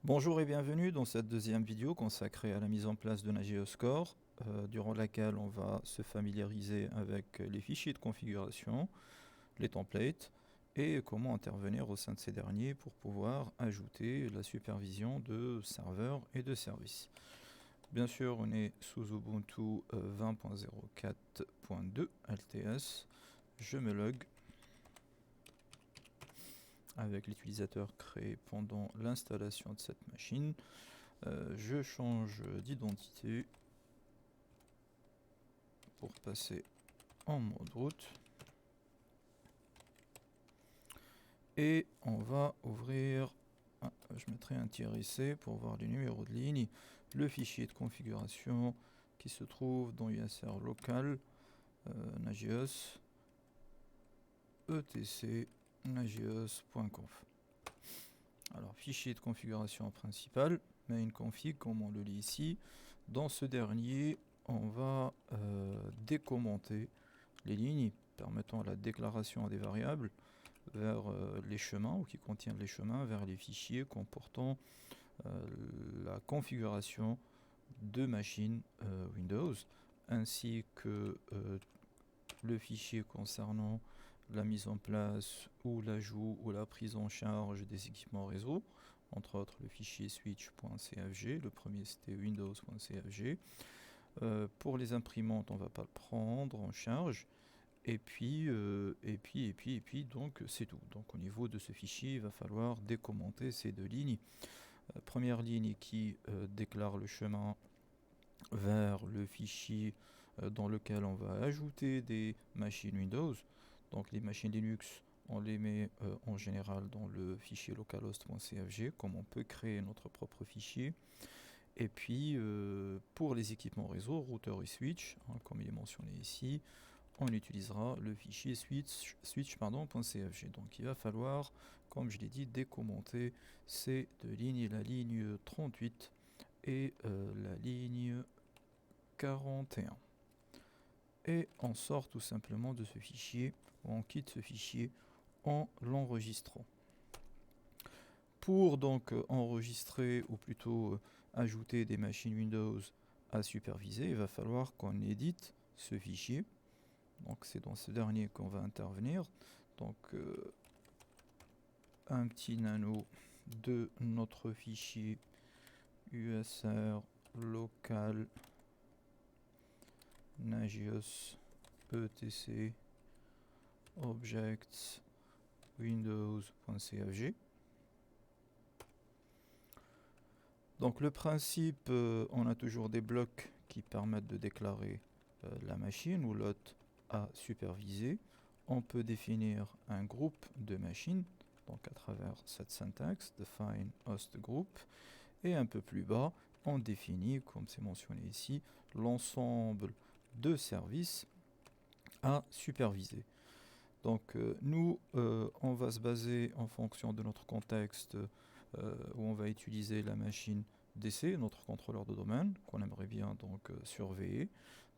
Bonjour et bienvenue dans cette deuxième vidéo consacrée à la mise en place de Nagios Core, durant laquelle on va se familiariser avec les fichiers de configuration, les templates et comment intervenir au sein de ces derniers pour pouvoir ajouter la supervision de serveurs et de services. Bien sûr, on est sous Ubuntu 20.04.2 LTS. Je me log avec l'utilisateur créé pendant l'installation de cette machine. Je change d'identité pour passer en mode route. Et on va ouvrir, je mettrai un -c pour voir les numéros de ligne, le fichier de configuration qui se trouve dans USR local, Nagios, etc nagios.conf. Alors, fichier de configuration principal, main config comme on le lit ici. Dans ce dernier, on va décommenter les lignes permettant la déclaration des variables vers les chemins, ou qui contiennent les chemins, vers les fichiers comportant la configuration de machines Windows, ainsi que le fichier concernant la mise en place ou l'ajout ou la prise en charge des équipements réseau, entre autres le fichier switch.cfg, le premier c'était windows.cfg. Pour les imprimantes, on ne va pas le prendre en charge. Et puis, donc c'est tout. Donc au niveau de ce fichier, il va falloir décommenter ces deux lignes. Première ligne qui déclare le chemin vers le fichier dans lequel on va ajouter des machines Windows. Donc les machines Linux, on les met en général dans le fichier localhost.cfg, comme on peut créer notre propre fichier. Et puis pour les équipements réseau, routeur et switch, comme il est mentionné ici, on utilisera le fichier switch.cfg. Donc il va falloir, comme je l'ai dit, décommenter ces deux lignes, la ligne 38 et la ligne 41. Et on sort tout simplement de ce fichier, ou on quitte ce fichier en l'enregistrant. Pour donc enregistrer, ou plutôt ajouter des machines Windows à superviser, il va falloir qu'on édite ce fichier. Donc c'est dans ce dernier qu'on va intervenir. Donc un petit nano de notre fichier USR local Nagios etc objects windows.cfg. Donc le principe, on a toujours des blocs qui permettent de déclarer la machine ou l'hôte à superviser. On peut définir un groupe de machines, donc à travers cette syntaxe, define host group, et un peu plus bas, on définit, comme c'est mentionné ici, l'ensemble de services à superviser. Donc nous, on va se baser en fonction de notre contexte où on va utiliser la machine DC, notre contrôleur de domaine, qu'on aimerait bien donc surveiller.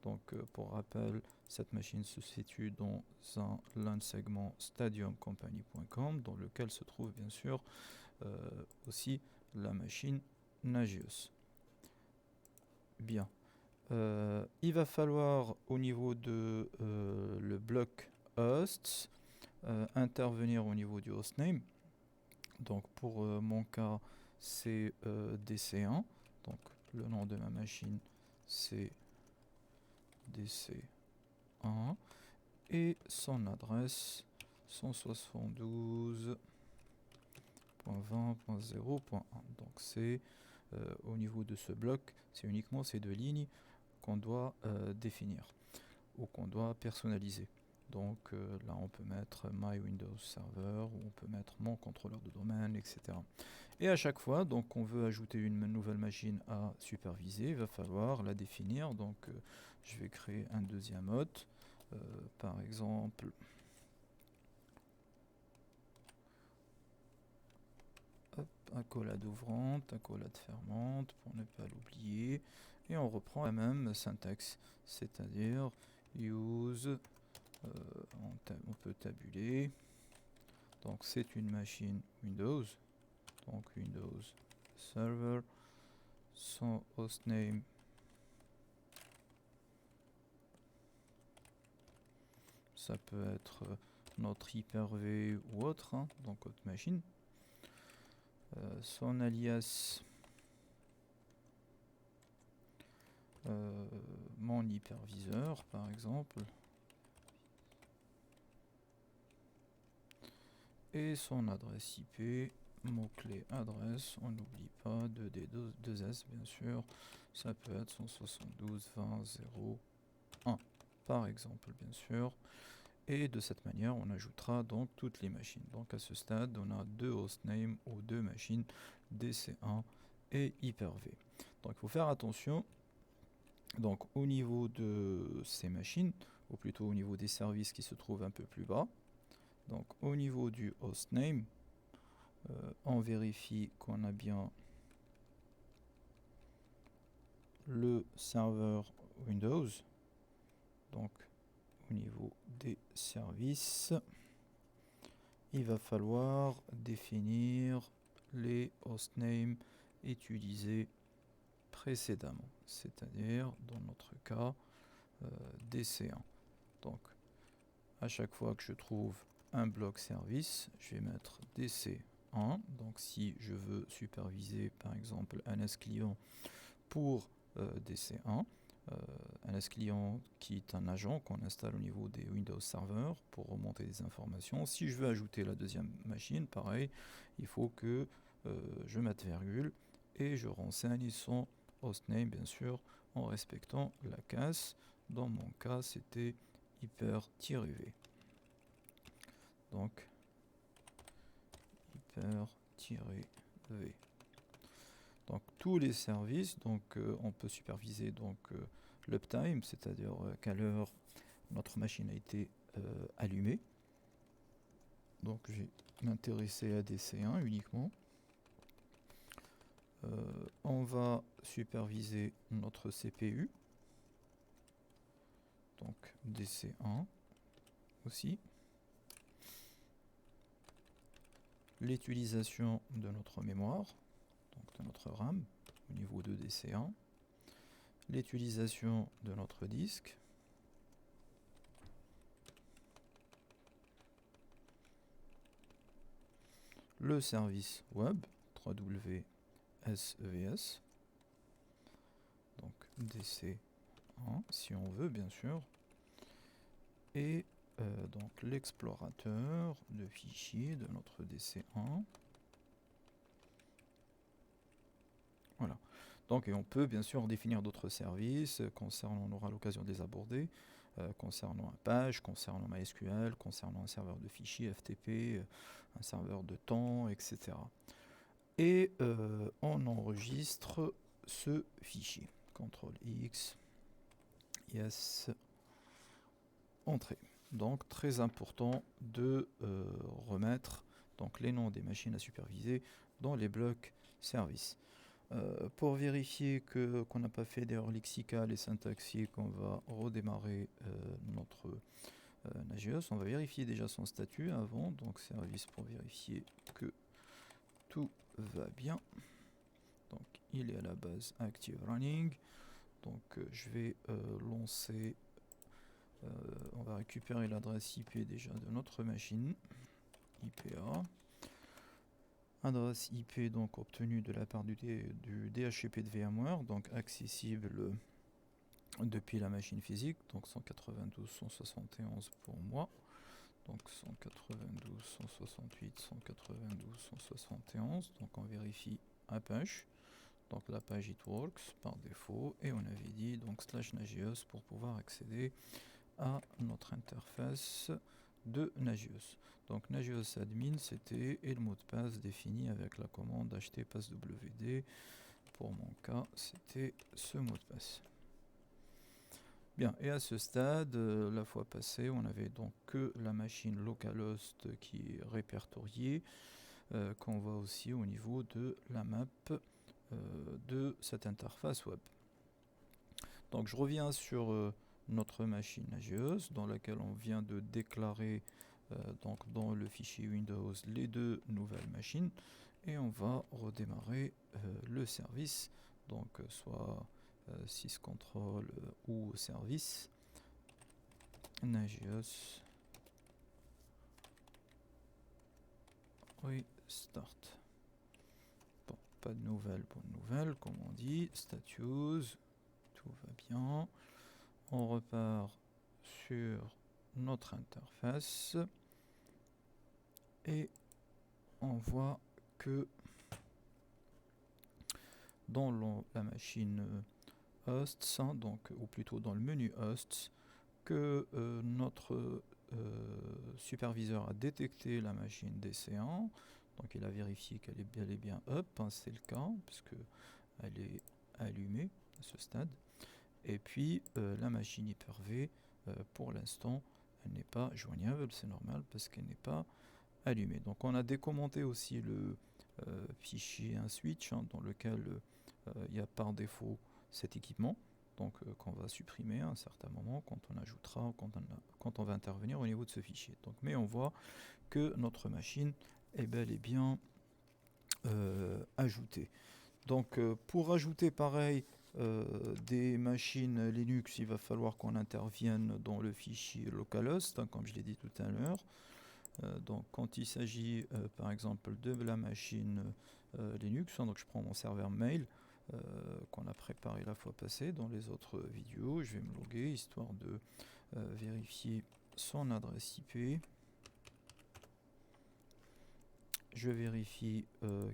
Donc pour rappel, cette machine se situe dans un LAN segment stadiumcompany.com, dans lequel se trouve bien sûr aussi la machine Nagios. Bien. Il va falloir au niveau de le bloc hosts intervenir au niveau du hostname. Donc pour mon cas c'est DC1, donc le nom de ma machine c'est DC1 et son adresse 172.20.0.1. donc c'est au niveau de ce bloc, c'est uniquement ces deux lignes qu'on doit définir ou qu'on doit personnaliser. Donc là on peut mettre My Windows Server, ou on peut mettre mon contrôleur de domaine, etc. Et à chaque fois donc on veut ajouter une nouvelle machine à superviser, il va falloir la définir. Donc je vais créer un deuxième hôte, par exemple accolade ouvrante, accolade fermante, pour ne pas l'oublier, et on reprend la même syntaxe, c'est-à-dire use, on peut tabuler, donc c'est une machine Windows, donc Windows server, son hostname ça peut être notre Hyper-V ou autre, hein, donc autre machine. Son alias, mon hyperviseur par exemple, et son adresse IP, mot-clé adresse, on n'oublie pas 2D, 2S bien sûr, ça peut être 172.20.0.1 par exemple bien sûr. Et de cette manière, on ajoutera donc toutes les machines. Donc à ce stade, on a deux hostnames ou deux machines DC1 et Hyper-V. Donc il faut faire attention. Donc au niveau de ces machines, ou plutôt au niveau des services qui se trouvent un peu plus bas, donc au niveau du hostname, on vérifie qu'on a bien le serveur Windows. Donc au niveau des services, il va falloir définir les hostnames utilisés précédemment, c'est-à-dire dans notre cas DC1. Donc à chaque fois que je trouve un bloc service, je vais mettre DC1. Donc si je veux superviser par exemple un NS client pour DC1, un NS client qui est un agent qu'on installe au niveau des Windows Server pour remonter des informations. Si je veux ajouter la deuxième machine, pareil, il faut que je mette virgule et je renseigne son hostname bien sûr en respectant la casse. Dans mon cas, c'était hyper-v. Donc hyper-v. Donc tous les services, donc on peut superviser donc l'uptime, c'est-à-dire à quelle heure notre machine a été allumée. Donc je vais m'intéresser à DC1 uniquement. On va superviser notre CPU. Donc DC1 aussi. L'utilisation de notre mémoire, donc de notre RAM au niveau de DC1. L'utilisation de notre disque. Le service web, www.svs, donc DC1 si on veut bien sûr, et donc l'explorateur de fichiers de notre DC1. Voilà. Donc, et on peut bien sûr définir d'autres services concernant, on aura l'occasion de les aborder, concernant un page, concernant MySQL, concernant un serveur de fichiers FTP, un serveur de temps, etc. Et on enregistre ce fichier. CTRL-X, yes, entrée. Donc très important de remettre donc, les noms des machines à superviser dans les blocs services. Pour vérifier qu'on n'a pas fait d'erreur lexicale et syntaxique, on va redémarrer notre Nagios. On va vérifier déjà son statut avant, donc service pour vérifier que tout va bien. Donc il est à la base active running. Donc je vais lancer, on va récupérer l'adresse IP déjà de notre machine, IPA. Adresse IP donc obtenue de la part du DHCP de VMware, donc accessible depuis la machine physique, donc 192.171 pour moi, donc 192.168.192.171, donc on vérifie Apache, donc la page it works par défaut, et on avait dit donc /nagios pour pouvoir accéder à notre interface de Nagios. Donc Nagios admin c'était et le mot de passe défini avec la commande htpasswd. Pour mon cas c'était ce mot de passe. Bien, et à ce stade, la fois passée, on avait donc que la machine localhost qui est répertoriée, qu'on voit aussi au niveau de la map de cette interface web. Donc je reviens sur notre machine Nagios dans laquelle on vient de déclarer donc dans le fichier Windows les deux nouvelles machines. et on va redémarrer le service, donc soit syscontrol ou service Nagios restart. Bon, pas de nouvelles, bonne nouvelle, comme on dit. Status, tout va bien. On repart sur notre interface et on voit que dans la machine hosts, hein, donc, ou plutôt dans le menu hosts, que notre superviseur a détecté la machine DC1, donc il a vérifié qu'elle est bel et bien up, hein, c'est le cas, puisque elle est allumée à ce stade. Et puis la machine Hyper-V, pour l'instant, elle n'est pas joignable, c'est normal, parce qu'elle n'est pas allumée. Donc on a décommenté aussi le fichier un switch, hein, dans lequel il y a par défaut cet équipement, donc qu'on va supprimer à un certain moment quand on ajoutera, quand on va intervenir au niveau de ce fichier. Donc, mais on voit que notre machine est bel et bien ajoutée. Donc pour ajouter pareil des machines Linux, il va falloir qu'on intervienne dans le fichier localhost, hein, comme je l'ai dit tout à l'heure. Donc quand il s'agit par exemple de la machine Linux, hein, donc je prends mon serveur mail qu'on a préparé la fois passée dans les autres vidéos, je vais me loguer histoire de vérifier son adresse IP. Je vérifie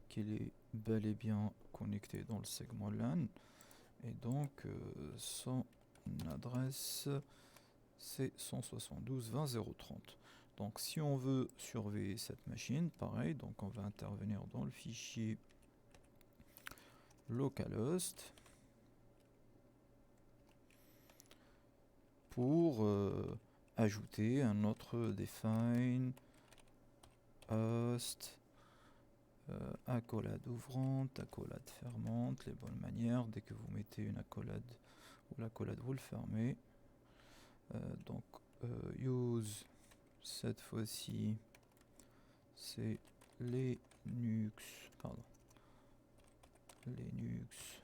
qu'il est bel et bien connecté dans le segment LAN, et donc son adresse c'est 172.20.0.30. Donc si on veut surveiller cette machine, pareil, donc on va intervenir dans le fichier localhost pour ajouter un autre define host accolade ouvrante, accolade fermante, les bonnes manières. Dès que vous mettez une accolade ou l'accolade, vous le fermez. Donc use, cette fois-ci c'est Linux, pardon, Linux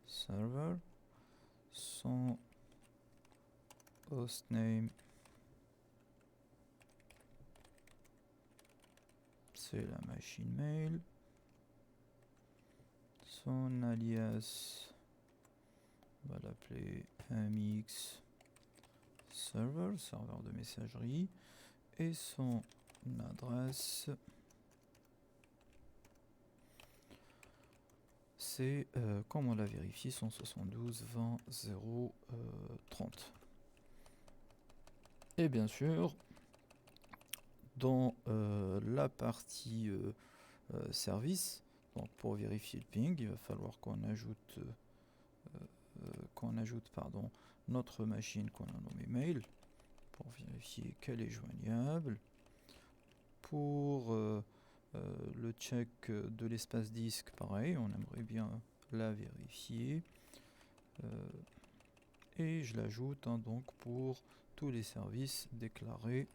server, son hostname c'est la machine mail, son alias on va l'appeler MX server, serveur de messagerie, et son adresse c'est, comme on l'a vérifié, 172.20.0.30. Et bien sûr, dans la partie service, donc pour vérifier le ping, il va falloir qu'on ajoute, notre machine qu'on a nommée mail, pour vérifier qu'elle est joignable. Pour le check de l'espace disque, pareil, on aimerait bien la vérifier. Et je l'ajoute, hein, donc pour tous les services déclarés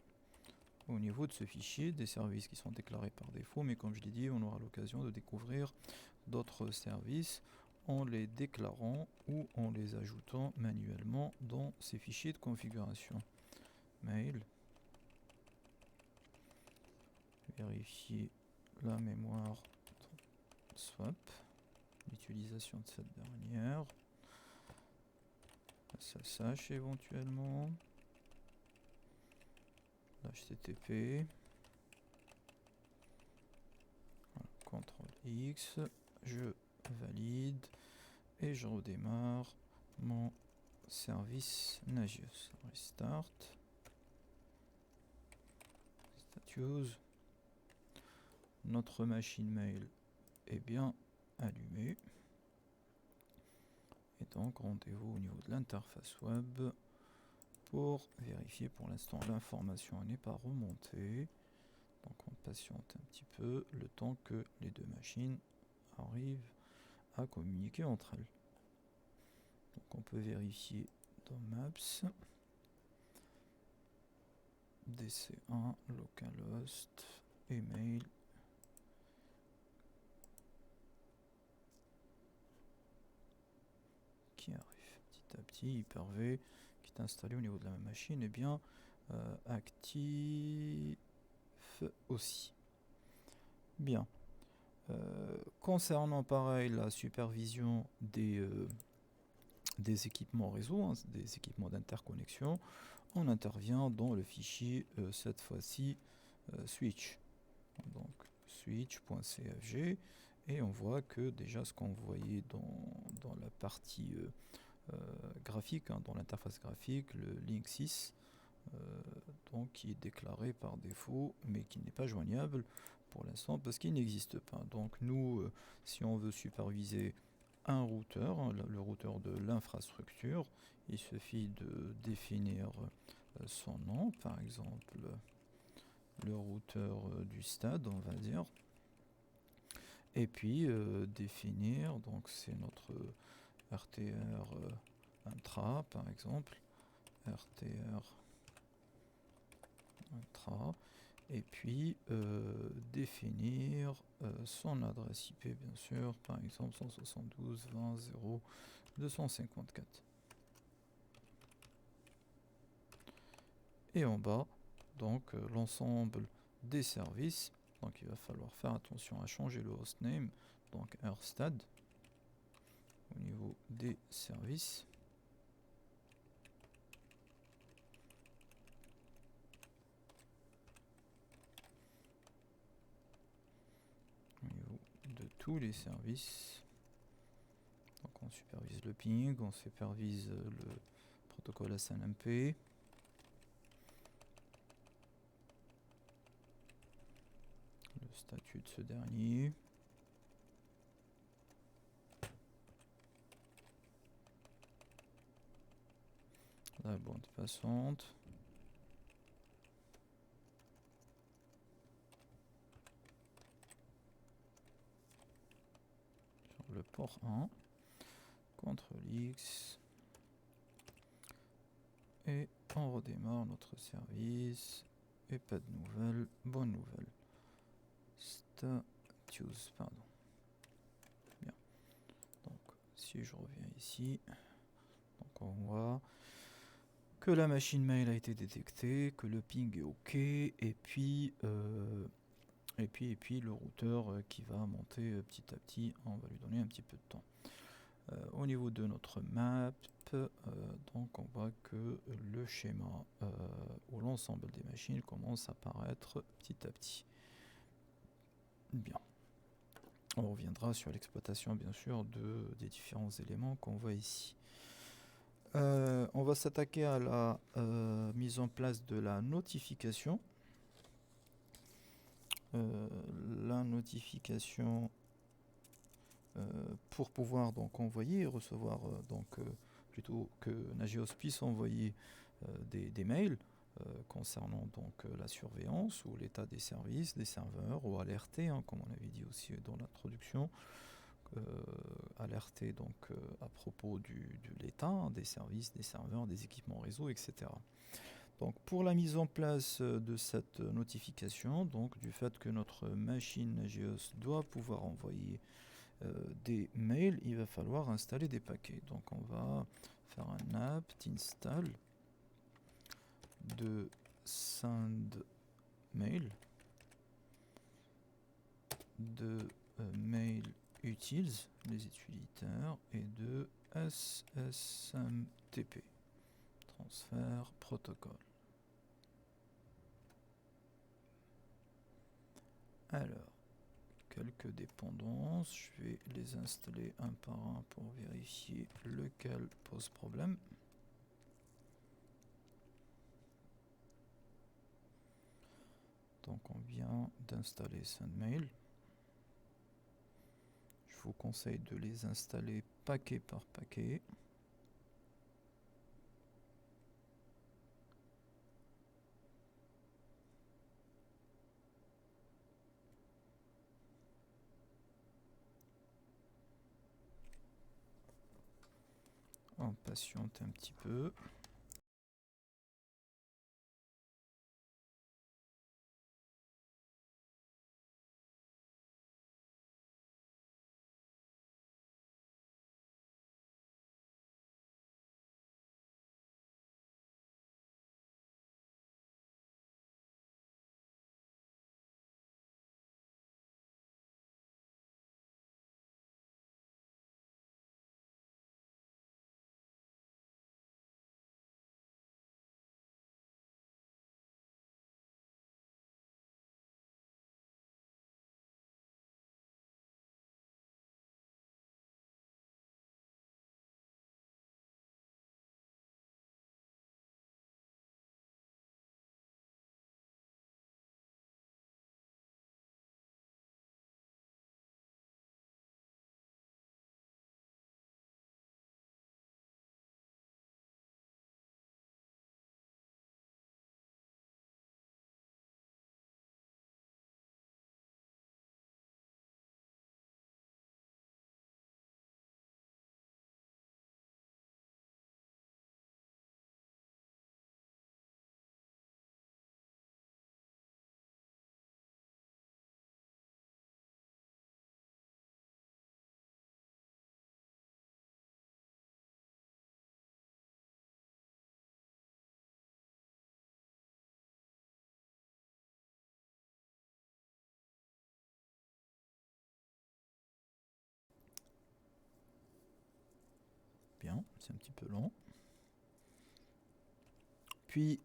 au niveau de ce fichier, des services qui sont déclarés par défaut, mais comme je l'ai dit, on aura l'occasion de découvrir d'autres services en les déclarant ou en les ajoutant manuellement dans ces fichiers de configuration. Mail, vérifier la mémoire swap, l'utilisation de cette dernière, SSH éventuellement, l'HTTP, voilà, CTRL X, je valide et je redémarre mon service Nagios. Restart, status, notre machine mail est bien allumée. Et donc rendez-vous au niveau de l'interface web pour vérifier. Pour l'instant l'information n'est pas remontée, donc on patiente un petit peu le temps que les deux machines arrivent à communiquer entre elles. Donc on peut vérifier dans Maps, DC1, localhost, email, qui arrive petit à petit. Hyper-V qui est installé au niveau de la même machine, et bien actif aussi. Bien. Concernant pareil la supervision des équipements réseau, hein, des équipements d'interconnexion, on intervient dans le fichier cette fois-ci switch. Donc switch.cfg, et on voit que déjà ce qu'on voyait dans la partie graphique, hein, dans l'interface graphique, le link 6, donc qui est déclaré par défaut mais qui n'est pas joignable pour l'instant parce qu'il n'existe pas. Donc nous, si on veut superviser un routeur, hein, le routeur de l'infrastructure, il suffit de définir son nom, par exemple le routeur du stade, on va dire, et puis définir, donc c'est notre RTR intra par exemple, RTR intra, et puis définir son adresse IP bien sûr, par exemple 172.20.0.254. Et en bas, donc l'ensemble des services. Donc il va falloir faire attention à changer le hostname, donc rstad, au niveau des services. Au niveau de tous les services. Donc on supervise le ping, on supervise le protocole SNMP. Le statut de ce dernier. La bande passante. Sur le port 1. CTRL X. Et on redémarre notre service. Et pas de nouvelles. Bonne nouvelle. Status, pardon. Bien. Donc, si je reviens ici, donc on voit que la machine mail a été détectée, que le ping est OK, et puis le routeur qui va monter petit à petit. On va lui donner un petit peu de temps. Au niveau de notre map, donc on voit que le schéma ou l'ensemble des machines commence à apparaître petit à petit. Bien. On reviendra sur l'exploitation bien sûr des différents éléments qu'on voit ici. On va s'attaquer à la mise en place de la notification. La notification pour pouvoir donc envoyer et recevoir plutôt que Nagios puisse envoyer des mails concernant donc la surveillance ou l'état des services, des serveurs, ou alerter, hein, comme on avait dit aussi dans l'introduction, alerter donc à propos de l'état, hein, des services, des serveurs, des équipements réseau, etc. Donc pour la mise en place de cette notification, donc du fait que notre machine Nagios doit pouvoir envoyer des mails, il va falloir installer des paquets. Donc on va faire un apt install de send mail, de mail utils, les utilisateurs, et de SSMTP, transfert protocole. Alors, quelques dépendances, je vais les installer un par un pour vérifier lequel pose problème. Donc on vient d'installer SendMail. Je vous conseille de les installer paquet par paquet. On patiente un petit peu. rien, c'est un petit peu lent. Puis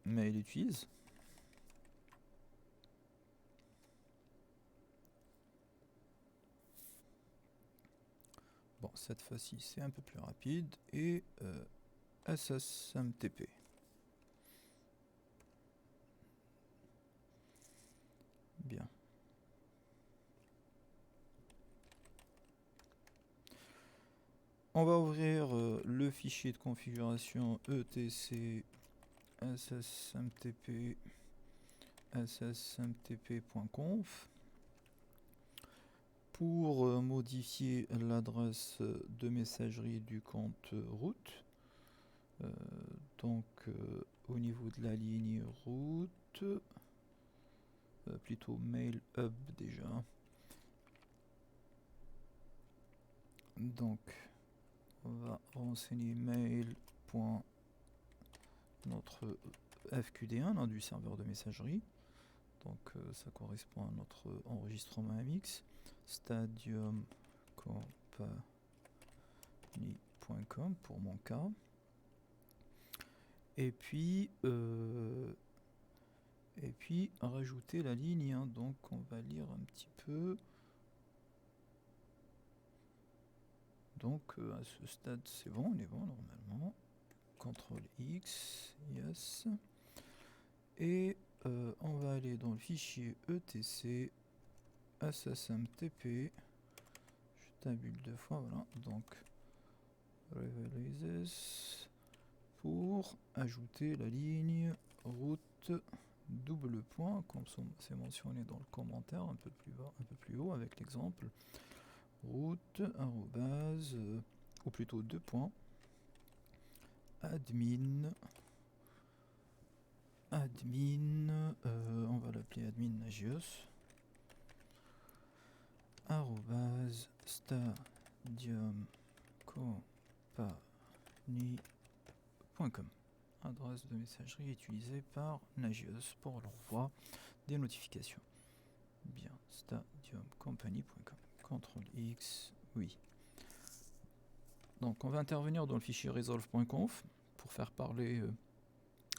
mail utilise. Bon, cette fois-ci c'est un peu plus rapide. Et SSMTP. Bien. On va ouvrir le fichier de configuration etc ssmtp ssmtp.conf pour modifier l'adresse de messagerie du compte route. Donc au niveau de la ligne route, plutôt mail hub déjà. Donc on va renseigner mail. Notre FQD1 hein, du serveur de messagerie. Donc ça correspond à notre enregistrement MX. Stadiumcompany.com pour mon cas. Et puis rajouter la ligne. Hein, donc on va lire un petit peu. Donc à ce stade c'est bon, on est bon normalement. CTRL X, yes. Et on va aller dans le fichier etc ssmtp. Je tabule 2 fois, voilà. Donc releases pour ajouter la ligne route double point, comme c'est mentionné dans le commentaire un peu plus bas, un peu plus haut avec l'exemple. Route arrobase ou plutôt 2 points admin on va l'appeler admin nagios arrobase stadiumcompany.com, adresse de messagerie utilisée par Nagios pour l'envoi des notifications. Bien, stadiumcompany.com. CTRL X, oui. Donc on va intervenir dans le fichier resolve.conf pour faire parler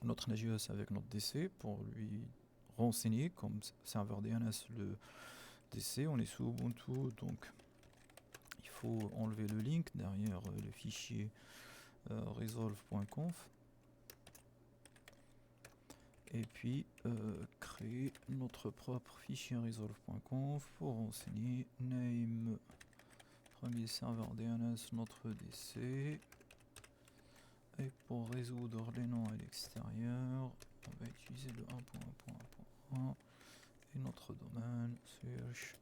notre Nagios avec notre DC pour lui renseigner comme serveur DNS le DC. On est sous Ubuntu, donc il faut enlever le link derrière le fichier resolve.conf et puis créer notre propre fichier resolve.conf pour renseigner name premier serveur DNS notre DC. Et pour résoudre les noms à l'extérieur, on va utiliser le 1.1.1.1 et notre domaine search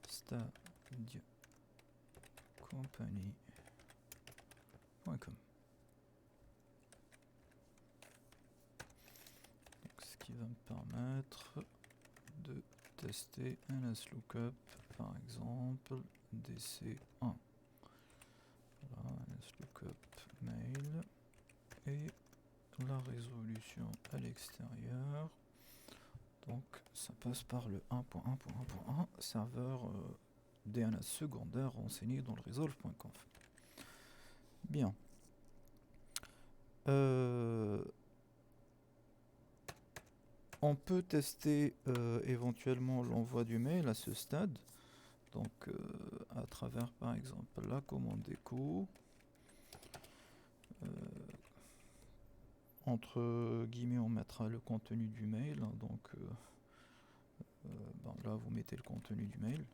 stadiumcompany.com. Ce qui va me permettre de tester NSLOOKUP par exemple DC1. Voilà, NSLOOKUP mail et la résolution à l'extérieur. Donc ça passe par le 1.1.1.1 serveur DNS secondaire renseigné dans le resolve.conf. Bien. On peut tester éventuellement l'envoi du mail à ce stade. Donc à travers par exemple la commande echo. Entre guillemets on mettra le contenu du mail. Hein, donc là vous mettez le contenu du mail.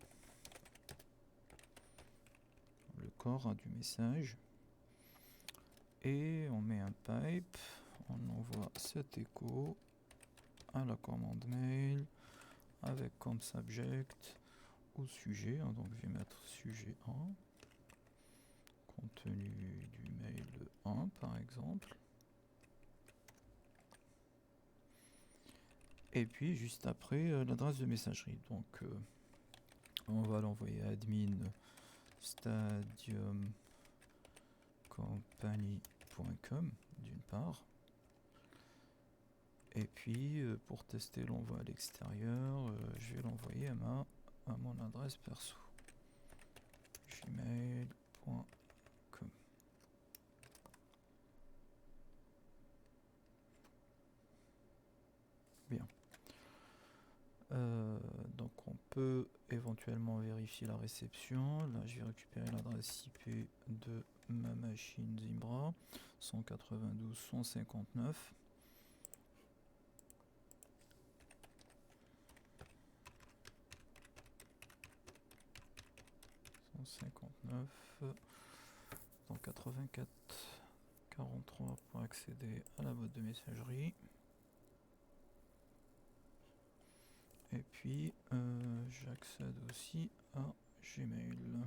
Le corps hein, du message. Et on met un pipe. On envoie cet echo à la commande mail avec comme subject au sujet. Hein, donc je vais mettre sujet 1. Contenu du mail 1 par exemple. Et puis juste après l'adresse de messagerie. Donc on va l'envoyer à admin stadiumcompany.com d'une part. Et puis pour tester l'envoi à l'extérieur, je vais l'envoyer à mon adresse perso. gmail.com. peut éventuellement vérifier la réception. Là, je vais récupérer l'adresse IP de ma machine Zimbra, 192.159. Dans 84 43 pour accéder à la boîte de messagerie. Et puis j'accède aussi à Gmail.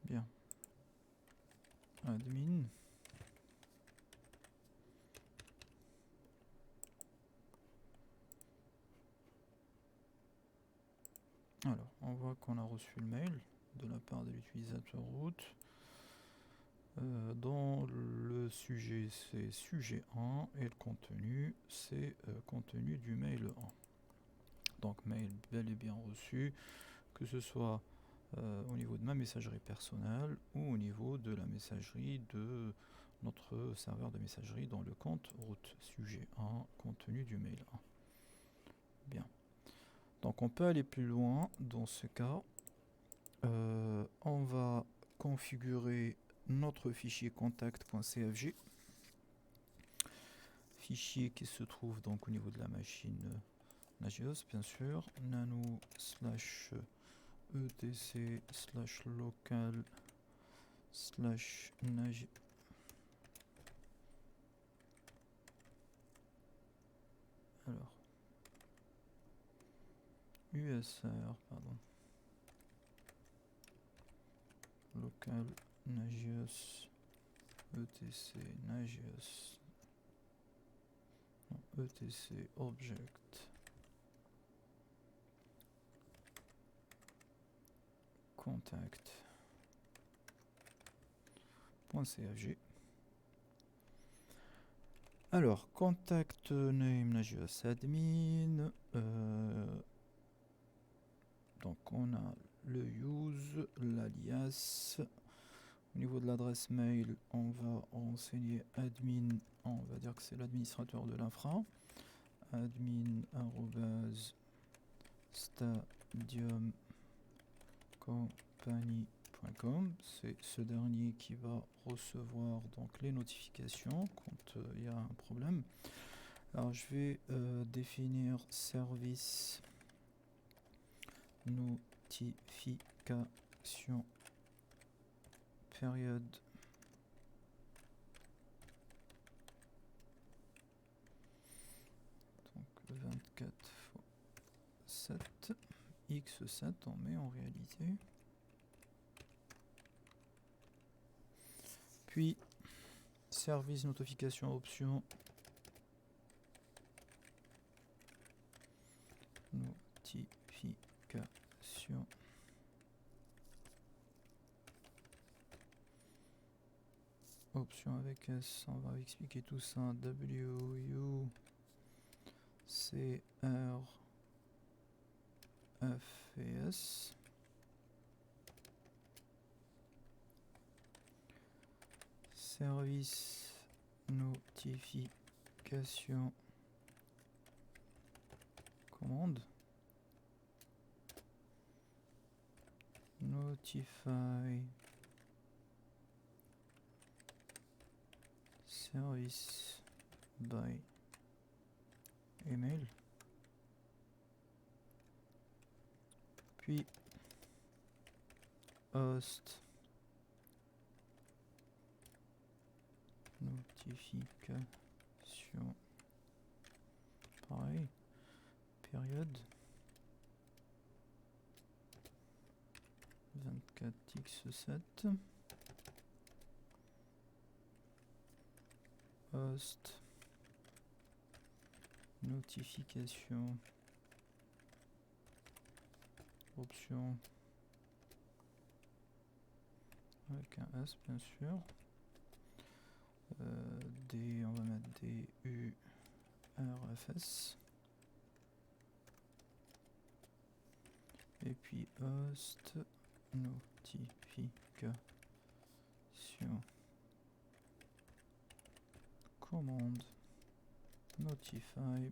Bien. Admin. Alors, on voit qu'on a reçu le mail de la part de l'utilisateur root. Dans le sujet, c'est sujet 1 et le contenu, c'est contenu du mail 1. Donc, mail bel et bien reçu, que ce soit au niveau de ma messagerie personnelle ou au niveau de la messagerie de notre serveur de messagerie dans le compte route. Sujet 1, contenu du mail 1. Bien. Donc on peut aller plus loin dans ce cas. On va configurer notre fichier contact.cfg. Fichier qui se trouve donc au niveau de la machine Nagios, bien sûr. Nano slash etc slash local slash Nagios. Alors, USR, pardon. Local Nagios etc Nagios. Non, etc object contact.cfg. Alors, contact name Nagios admin. Donc, on a le use, l'alias. Au niveau de l'adresse mail, on va renseigner admin. On va dire que c'est l'administrateur de l'infra. admin@stadiumcompany.com. C'est ce dernier qui va recevoir donc les notifications quand il y a un problème. Alors je vais définir service notification période donc 24 fois 7 x7 on met en réalité, puis service notification option notification option avec S, on va expliquer tout ça. WU CR F et S. Service notification commande notify service by email, puis host notification pareil période 24x7 host notification option avec un S bien sûr. D, on va mettre D, U, R, F, S. Et puis host notification commande notify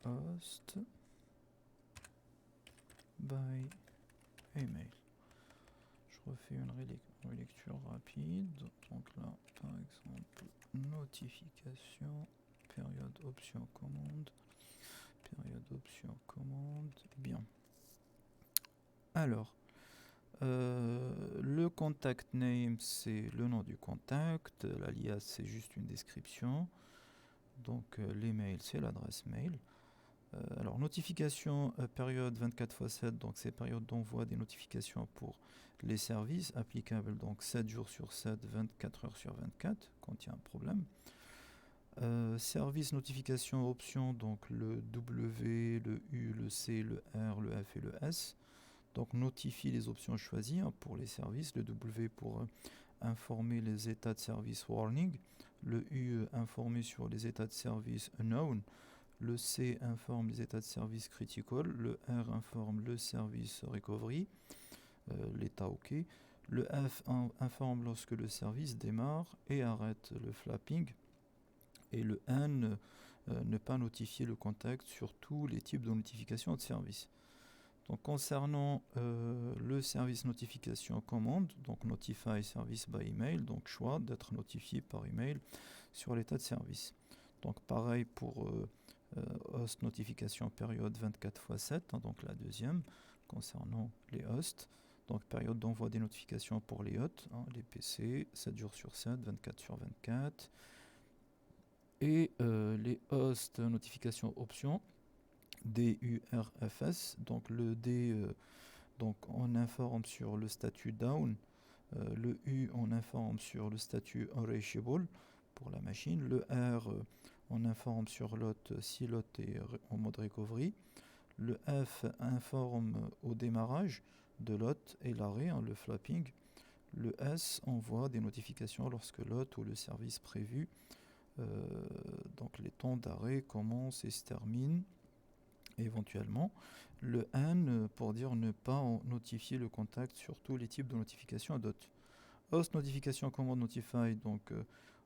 host by email. Je refais une relecture rapide. Donc là, par exemple, notification, période option commande, bien. Alors, le contact name, c'est le nom du contact, l'alias, c'est juste une description. Donc, l'email, c'est l'adresse mail. Alors, notification période 24/7, donc c'est période d'envoi des notifications pour les services applicables, donc 7 jours sur 7, 24 heures sur 24, quand il y a un problème. Service notification option, donc le W, le U, le C, le R, le F et le S. Donc notifie les options choisies pour les services. Le W pour informer les états de service warning. Le U informer sur les états de service unknown. Le C informe les états de service critical. Le R informe le service recovery, l'état OK. Le F informe lorsque le service démarre et arrête le flapping. Et le N, ne pas notifier le contact sur tous les types de notifications de service. Donc concernant le service notification commande, donc notify service by email, donc choix d'être notifié par email sur l'état de service. Donc pareil pour host notification période 24/7, donc la deuxième concernant les hosts. Donc période d'envoi des notifications pour les hôtes, les PC, 7 jours sur 7, 24 sur 24. Et les hosts notification options, DURFS, donc le D, donc on informe sur le statut down, le U on informe sur le statut unreachable pour la machine, le R on informe sur l'hôte si l'hôte est en mode recovery, le F informe au démarrage de l'hôte et l'arrêt, le flapping, le S envoie des notifications lorsque l'hôte ou le service prévu, donc les temps d'arrêt commencent et se terminent éventuellement. Le N pour dire ne pas notifier le contact sur tous les types de notifications à dot. Host notification commande notify, donc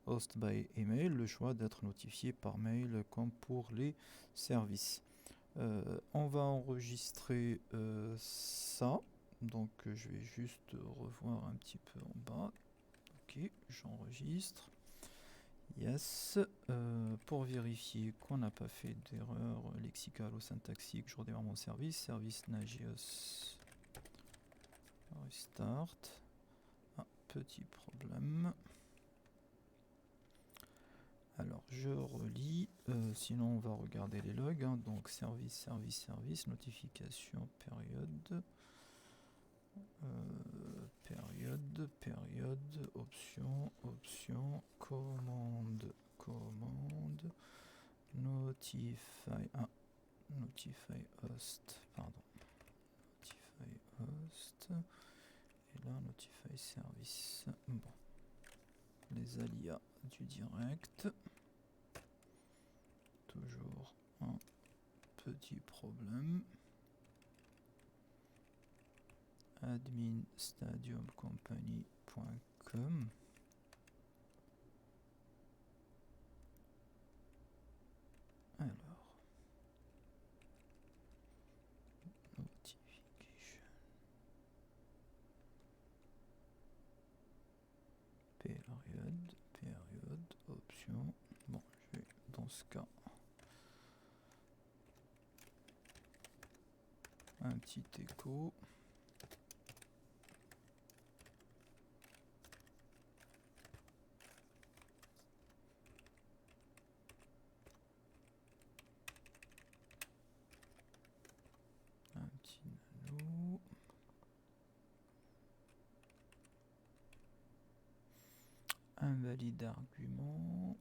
host by email, le choix d'être notifié par mail comme pour les services. On va enregistrer ça, donc je vais juste revoir un petit peu en bas. Ok, j'enregistre. Yes, pour vérifier qu'on n'a pas fait d'erreur lexicale ou syntaxique, je redémarre mon service Nagios restart. Petit problème. Alors je relis, sinon on va regarder les logs, donc service, notification, période, option, commande, notify host, et là notify service. Bon, les alias du direct, toujours un petit problème. Admin stadiumcompany.com. Alors, notification, période, option. Bon, je vais dans ce cas un petit écho. Un petit nano. Invalide argument.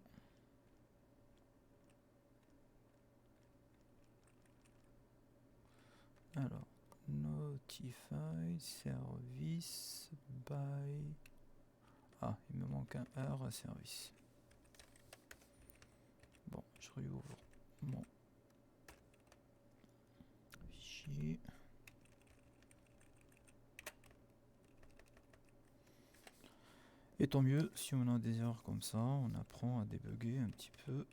Alors, Notify service by... Ah, il me manque un R à service. Bon, je réouvre mon fichier. Et tant mieux, si on a des erreurs comme ça, on apprend à débugger un petit peu.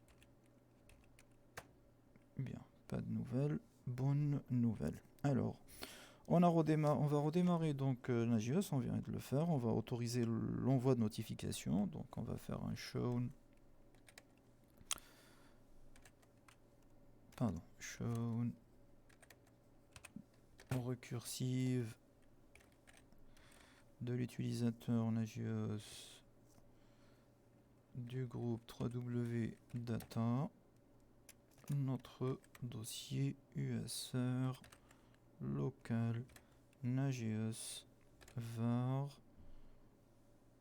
Bien, pas de nouvelles, bonne nouvelle. Alors, on va redémarrer donc Nagios, on vient de le faire. On va autoriser l'envoi de notification. Donc on va faire un show recursive de l'utilisateur Nagios du groupe www.data, notre dossier USR local Nagios var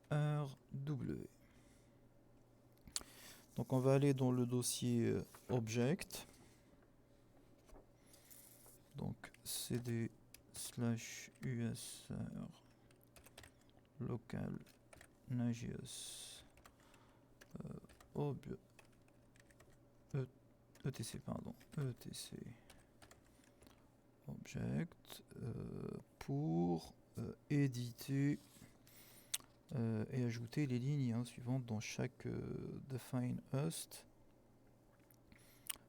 rw. Donc on va aller dans le dossier object. Donc cd /usr local Nagios etc object pour éditer et ajouter les lignes suivantes dans chaque define host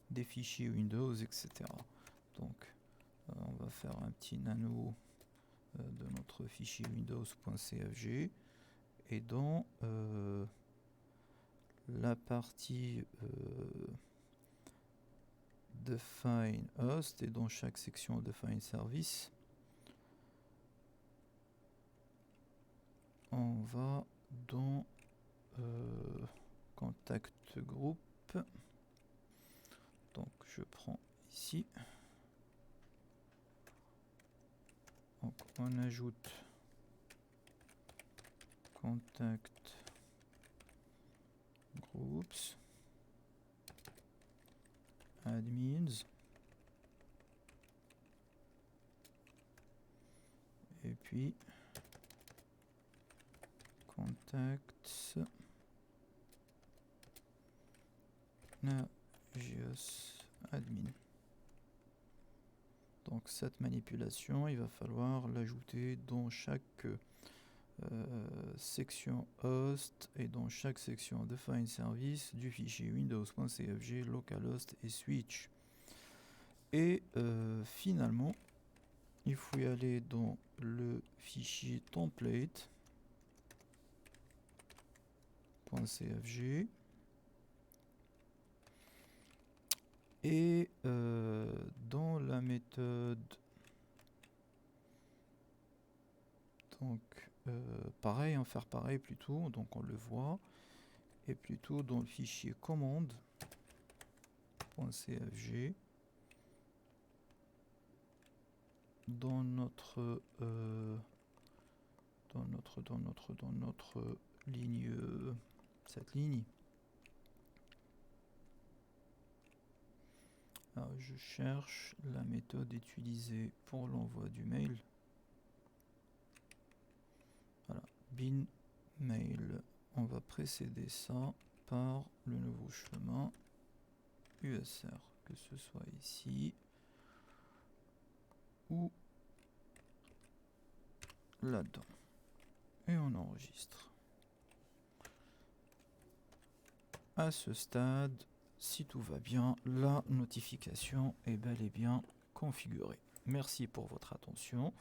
des fichiers Windows, etc. Donc on va faire un petit nano de notre fichier windows.cfg et dans la partie define host et dans chaque section define service, on va dans contact group. Donc je prends ici. Donc on ajoute contact groups admins et puis contacts Nagios admin. Donc cette manipulation, il va falloir l'ajouter dans chaque section host et dans chaque section define service du fichier windows.cfg, localhost et switch. Et finalement, il faut y aller dans le fichier template.cfg et dans la méthode, donc pareil, en faire pareil plutôt, donc on le voit, et plutôt dans le fichier commande.cfg, dans notre ligne, cette ligne. Alors, je cherche la méthode utilisée pour l'envoi du mail. Voilà, bin mail. On va précéder ça par le nouveau chemin USR, que ce soit ici ou là-dedans. Et on enregistre. À ce stade, si tout va bien, la notification est bel et bien configurée. Merci pour votre attention.